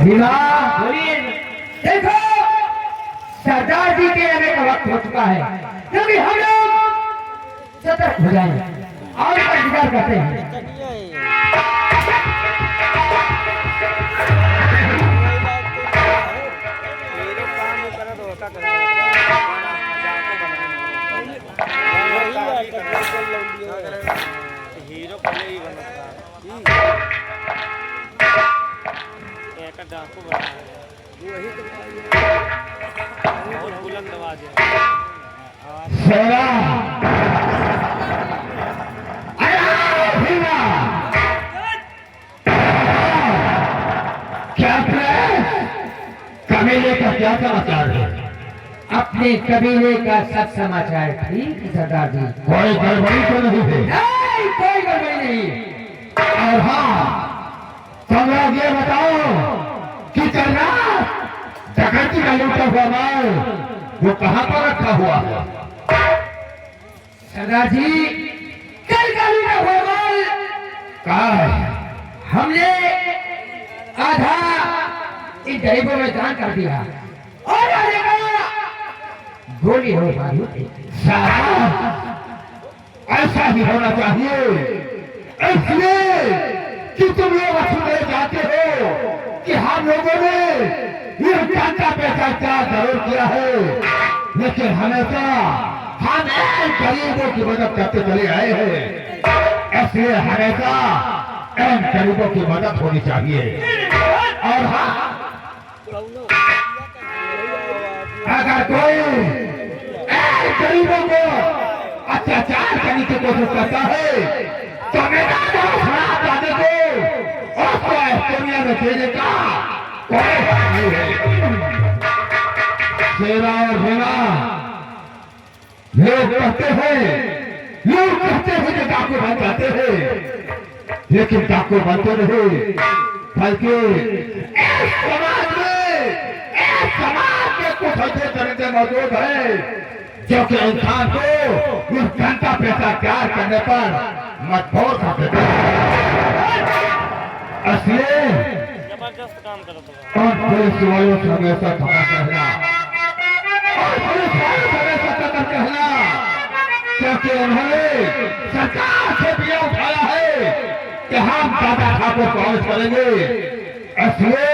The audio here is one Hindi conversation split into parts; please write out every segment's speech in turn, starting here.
भीमा देखो, सरदार जी के आने का वक्त हो चुका है, क्योंकि हम लोग सतर्क हो जाएं और इंतजार करते हैं। हीरो पहले ही बना था, एक डाकू बना वही तो बहुत बुलंद आवाज है। क्या कबीले का क्या समाचार है? अपने कबीले का सब समाचार ठीक है सरदार जी। कोई गड़बड़ी तो नहीं है? नहीं, कोई गड़बड़ी नहीं। और हाँ, तुम लोग ये बताओ कि जन्नत डकैती का लूटा हुआ माल वो कहाँ पर रखा हुआ है? सरदार जी, कल का लूटा हुआ माल कहाँ है? हमने आधा इन गरीबों में दान कर दिया और आने का गोली हो पाई। ऐसा ही होना चाहिए, इसलिए कि तुम लोग सुनने जाते हो कि हम लोगों ने ये जनता पे चर्चा जरूर किया है, लेकिन हमेशा हम गरीबों की मदद करते चले आए हैं, इसलिए हमेशा इन गरीबों की मदद होनी चाहिए। और हाँ, अगर कोई गरीबों को अत्याचार करने की कोशिश करता है तो मेरा जाने को उसको दुनिया में देने का कोई हक नहीं है। शेरा और भेना लोग कहते हैं कि डाकू बन जाते हैं, लेकिन डाकू बनते नहीं, बल्कि समाज में कुछ ऐसे तरीके मौजूद है जो कि इंसान को उस घंटा पैसा प्यार करने पर मजबूर कर देते हैं। इसलिए जबरदस्त काम करो और पुलिस वालों से हमेशा खड़ा रहना और पुलिस वालों से हमेशा सतर्क रहना, क्योंकि उन्होंने सरकार से भी उठाया है कि हम दादा ठाकुर को अरेस्ट करेंगे, इसलिए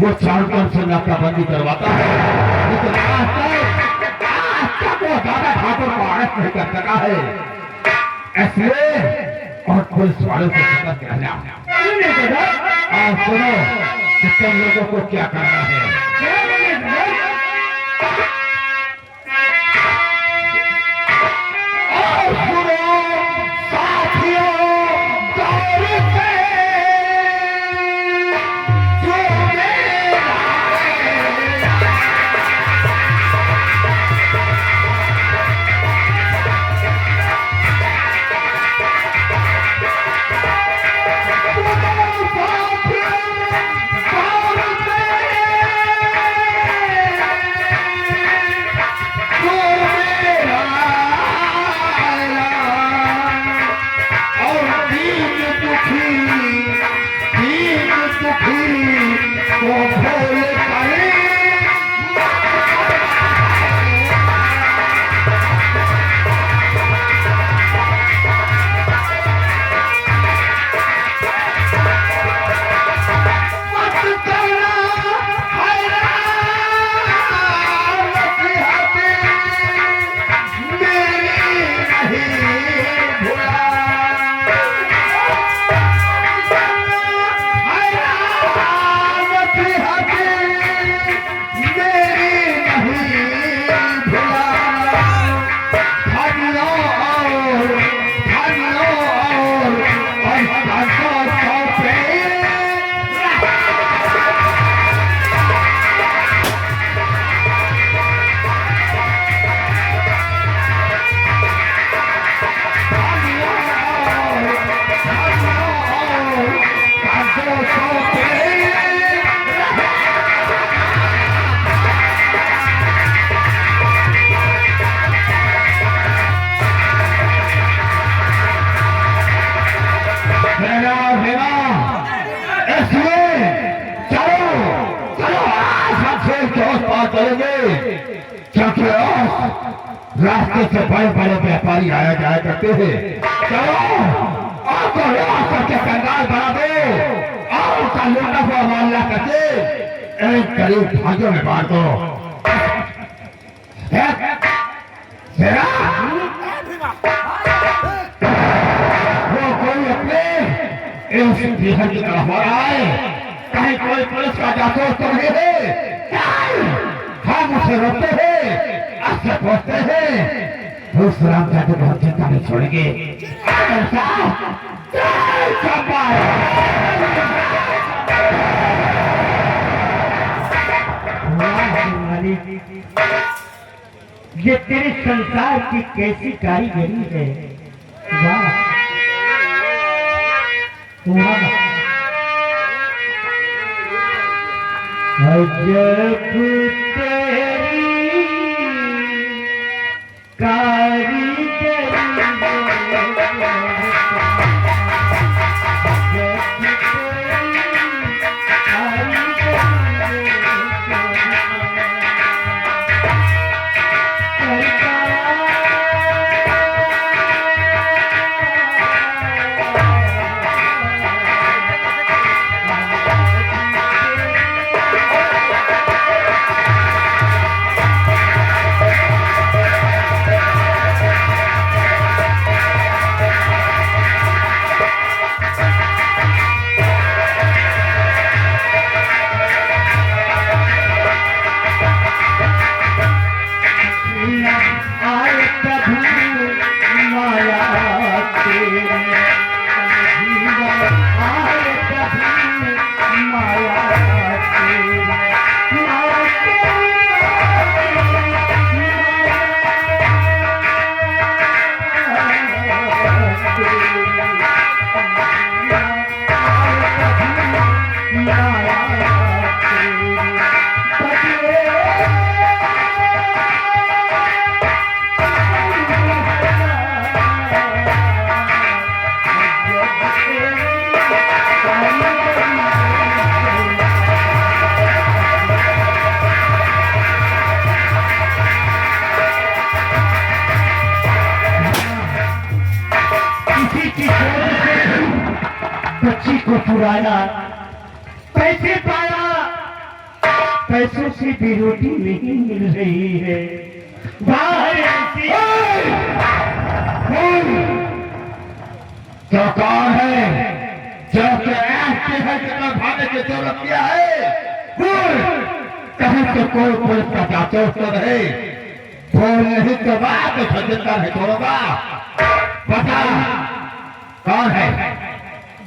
वो चारों तरफ से नाकाबंदी करवाता है, लेकिन आज तक वो दादा ठाकुर को अरेस्ट नहीं कर सका है। इसलिए और पुलिस वालों से सतर्क रहना। और सुनो कि तुम लोगों को क्या करना है। और सुनो साथियों, रास्ते से बड़े बड़े व्यापारी आया जाया करते हैं। चलो आपको रात करके कंगाल बना दो और उसका लूटा हुआ मामला करके एक गरीब भाइयों में बांट दो। वो कोई अपने इस बिहार की तरफ हो रहा है, कहीं कोई पुलिस का जासूस तो नहीं है। हम उसे रोकते हैं, अच्छे पहुंचते हैं, उस राम जादू को हम चिंता नहीं छोड़ेंगे। ये तेरे संसार की कैसी कारीगरी है। वाह वाह, अजब तेरी कारीगरी बच्ची को चुराया, पैसे पाया, पैसों से भी रोटी नहीं मिल रही है। जो कौन है जो भागने की जरूरत क्या है? कहीं से कोई पुलिस का जासूस तो नहीं, बोल नहीं तो बात जिंदा नहीं छोड़ूंगा। बता कौन है?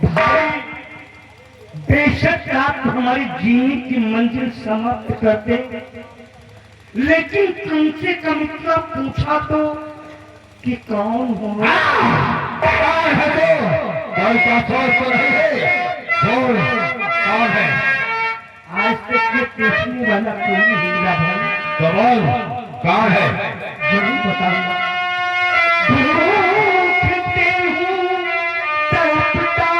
भाई बेशक आप हमारी जीने की मंजिल समाप्त कर दे, लेकिन कम से कम इतना पूछा तो कि कौन हो? कौन है तो? कोई जासूस तो नहीं है, बोल कौन है? आज तक ये पूछने वाला कोई नहीं मिला भाई। तो बोल कौन है? जरूर बताऊंगा। भूखते हूँ तड़पता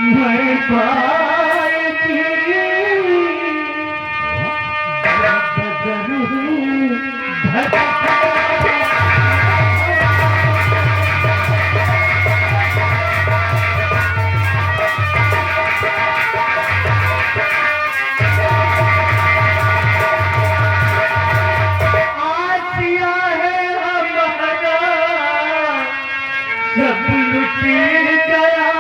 मैं पाएगी, बदलूं भटकता सब लुट गया,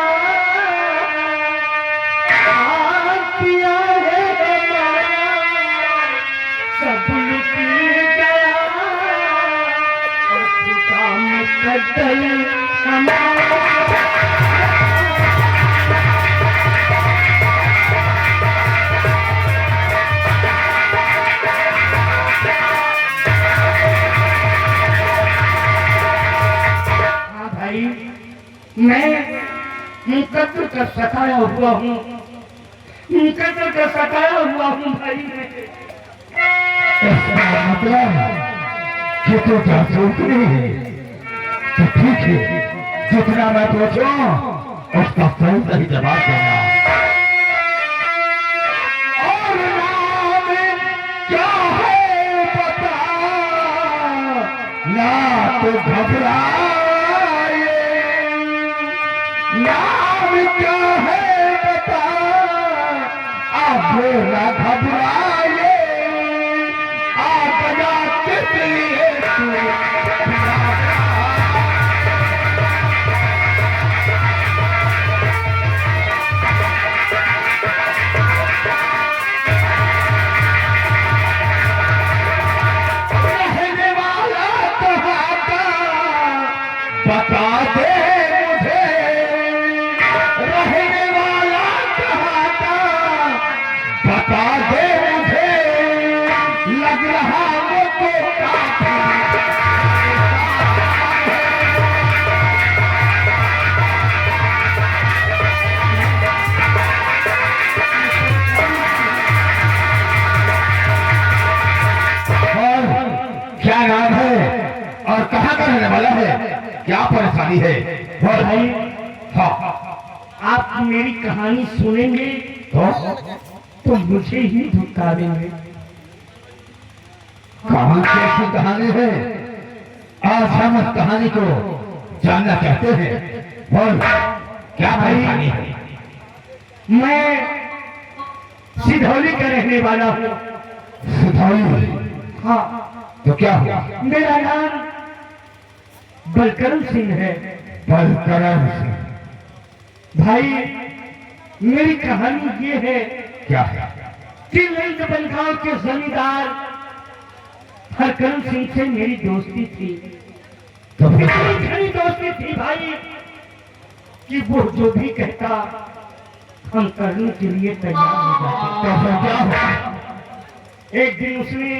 किया है हमारा सब लुट गया, और खुदा मुकद्दर हमारा। मैं मुकद्दर का सताया हुआ हूँ, मुकद्दर का सताया हुआ हूँ भाई। इसका मतलब कि तो जासूस नहीं है। तो ठीक है, जितना मैं पूछूं उसका सही जवाब देना। और नाम क्या है बता काहे ना घबराए, आ गया किस लिए तू। रहने वाला कहाँ का बता दे मुझे, रहने वाला कहाँ का बता दे मुझे, लग रहा मुझको काफी। और क्या नाम है और कहाँ का रहने वाला है, क्या परेशानी है? और भाई हाँ आप मेरी कहानी सुनेंगे तो मुझे ही धुतकार देंगे। कहाँ की ऐसी कहानी है? आज हम उस कहानी को जानना चाहते हैं। बोल क्या परेशानी है? मैं सिधौली का रहने वाला हूँ। सुधौली? हाँ, तो क्या हुआ? मेरा नाम बलकरम सिंह है। बलकरम सिंह? भाई मेरी कहानी ये है क्या है? कि बनगांव के जमींदार हरकरम सिंह से मेरी दोस्ती थी। तो फिर इतनी घनी दोस्ती थी भाई कि वो जो भी कहता हम करने के लिए तैयार हो जाते। तो फिर क्या हुआ? एक दिन उसने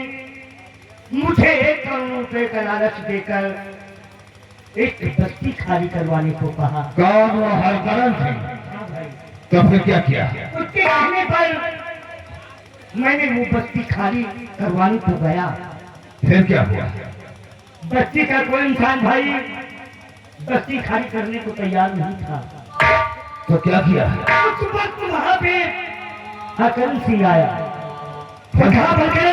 मुझे 1 करोड़ रुपए का लालच देकर एक बस्ती खाली करवाने को कहा। कौन वो हरकरम सिंह? हाँ भाई, तो फिर क्या किया? उसके कहने पर मैंने वो बस्ती खाली करवाने को गया। फिर क्या हुआ? बस्ती का कोई इंसान भाई बस्ती खाली करने को तैयार नहीं था। तो क्या किया? उस वक्त वहां पे हरकरम सिंह आया। तो कहा बलकर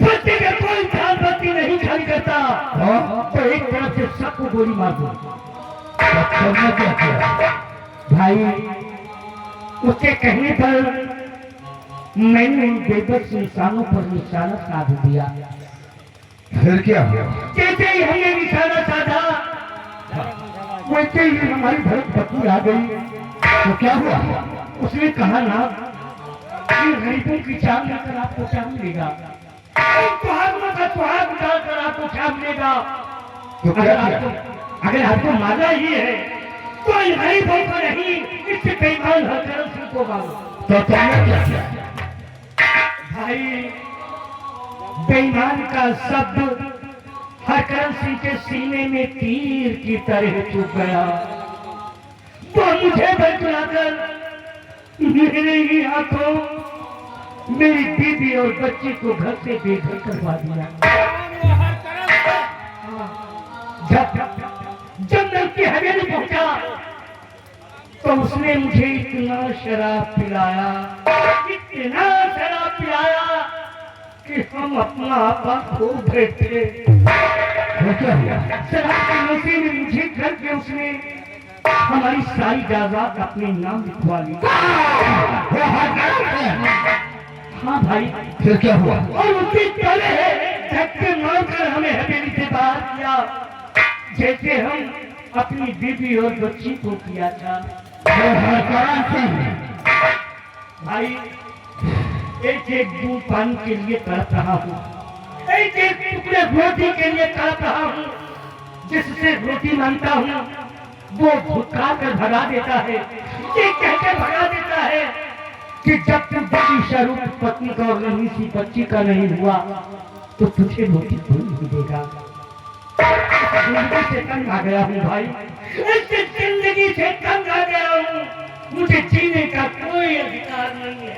बस्ती का कोई इंसान बस्ती नहीं खाली करता, हाँ? तो एक तरफ से सबको गोली मार दो। तो तुमने क्या किया? भाई उसके कहने पर मैंने उन बेबस इंसानों पर निशाना साध दिया। फिर क्या हुआ? जैसे ही हमने निशाना साधा वैसे ही हमारी भरत पत्नी आ गई। तो क्या हुआ? उसने कहा ना कि गरीबों की चाल लेकर आपको क्या मिलेगा, सुहागनों का सुहाग उठाकर आपको क्या मिलेगा। तो क्या किया? अगर आपको मारना ही है तो इन गरीबों को नहीं, इससे बेईमान हरकरम सिंह को मारो। तो तुमने क्या किया? भाई बेईमान का शब्द हरकरम सिंह के सीने में तीर की तरह चुभ गया। तो मुझे बचलाकर मेरे ही हाथों मेरी बीवी और बच्ची को घर से बेघर करवा दिया। जब मैं उसकी हवेली पहुंचा तो उसने मुझे इतना शराब पिलाया, इतना शराब पिलाया कि हम अपना आपा खो बैठे। तो क्या हुआ? शराब के नशे में मुझे करके उसने हमारी सारी जायदाद अपने नाम लिखवा ली। वो हरकरम सिंह? हाँ भाई, फिर क्या हुआ? और उसी तरह धक्के मारकर हमें हवेली से बाहर किया जैसे हम अपनी बीवी और बच्ची को किया था। वो हरकरम सिंह? भाई एक एक बूंद पानी के लिए तड़प रहा हूँ, एक एक टुकड़े रोटी के लिए तड़प रहा हूँ। जिससे रोटी मांगता हूँ वो भुटका कर भगा देता है, ये कहकर भगा देता है कि जब तक बड़ी स्वरूप पत्नी का और नहीं सी बच्ची का नहीं हुआ तो तुझे रोटी कोई नहीं देगा। जिंदगी से तंग आ गया हूँ भाई, इस जिंदगी से तंग आ गया हूँ, मुझे जीने का कोई अधिकार नहीं है।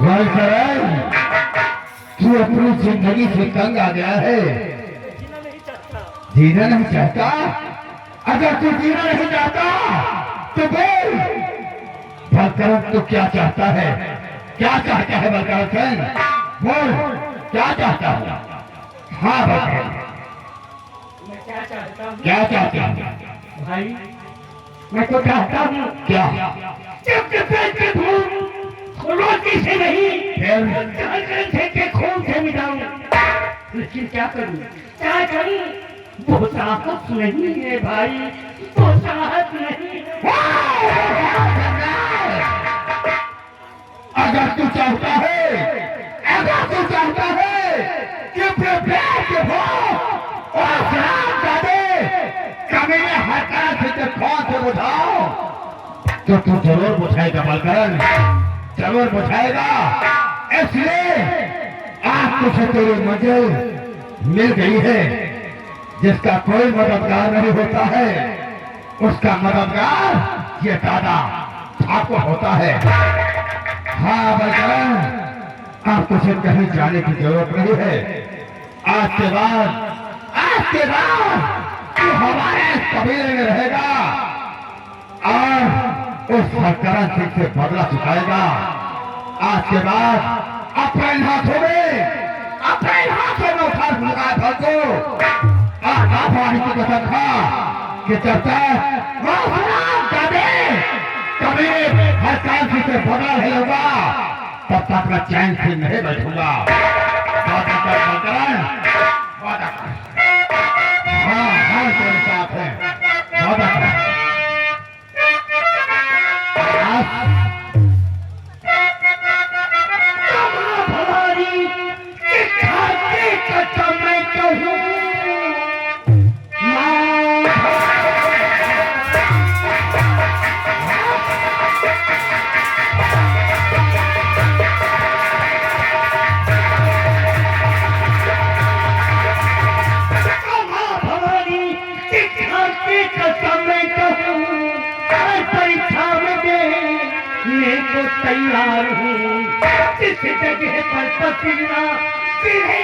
हरकरम, तू अपनी जिंदगी से तंग आ गया है, जीना नहीं चाहता। जीना नहीं चाहता? अगर तू जीना नहीं चाहता तो बोल, बलकरम तू क्या चाहता है? क्या चाहता है बलकरम सिंह? बोल, क्या चाहता है? हाँ बलकरम, मैं क्या चाहता हूँ क्या चाहता है? भाई, मैं तो चाहता हूँ क्या? के धूप रोटी से नहीं थे के खून से मिटाऊं। लेकिन क्या करूं वो साहस नहीं है भाई, वो साहस नहीं। अगर तू चाहता है कि अपने प्यार के भोग और शराब का दे कभी हड़का से कौन से बुझाओ तो तू जरूर बुझाएगा बलकरण, जरूर बुझाएगा। इसलिए आज तुझे तेरी मंजिल मिल गई है। जिसका कोई मददगार नहीं होता है उसका मददगार ये दादा ठाकुर होता है। हाँ बलकरण, अब तुझे कहीं जाने की जरूरत नहीं है। आज के बाद तू हमारे कबीले में रहेगा और उस बलकरण सिंह से बदला चुकाएगा। आज के बाद अपने हाथों में उठा लगा फल को आवाज की कसम खा कि जब तक कभी हर काम से बदला नहीं होगा तब तक मैं चैन से नहीं बैठूंगा। हाँ तेरे साथ है। तैयार हूँ जिस जगह पर पसीना गिरे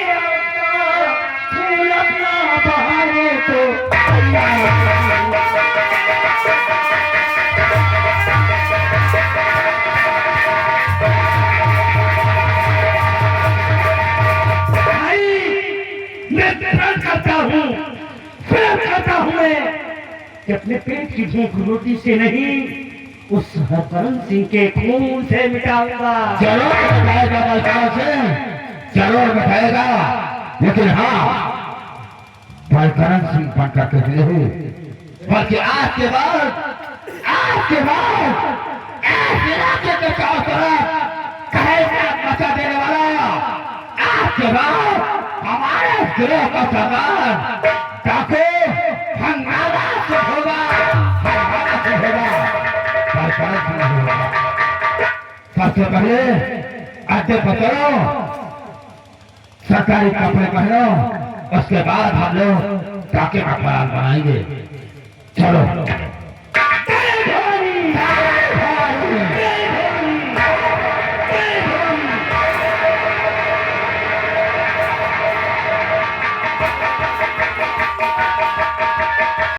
फूल अपना बहाने को तैयार मैं प्यार करता हूँ मैं कि अपने पेट की भूख रोटी से नहीं उस हरकरण सिंह के खून से मिटाऊंगा। जरूर मिटाएगा बलकरण सिंह, जरूर मिटाएगा। लेकिन हाँ बलकरण सिंह बनकर के नहीं बल्कि आज के बाद ऐसे इलाके के चारों तरफ कहेगा मचा देने वाला आज के बाद हमारे गिरोह का सरदार डाकू हंगामा से होगा। सबसे पहले आगे बचो, सरकारी कपड़े पहनो, उसके बाद हम लोग डाके का प्लान बनाएंगे। चलो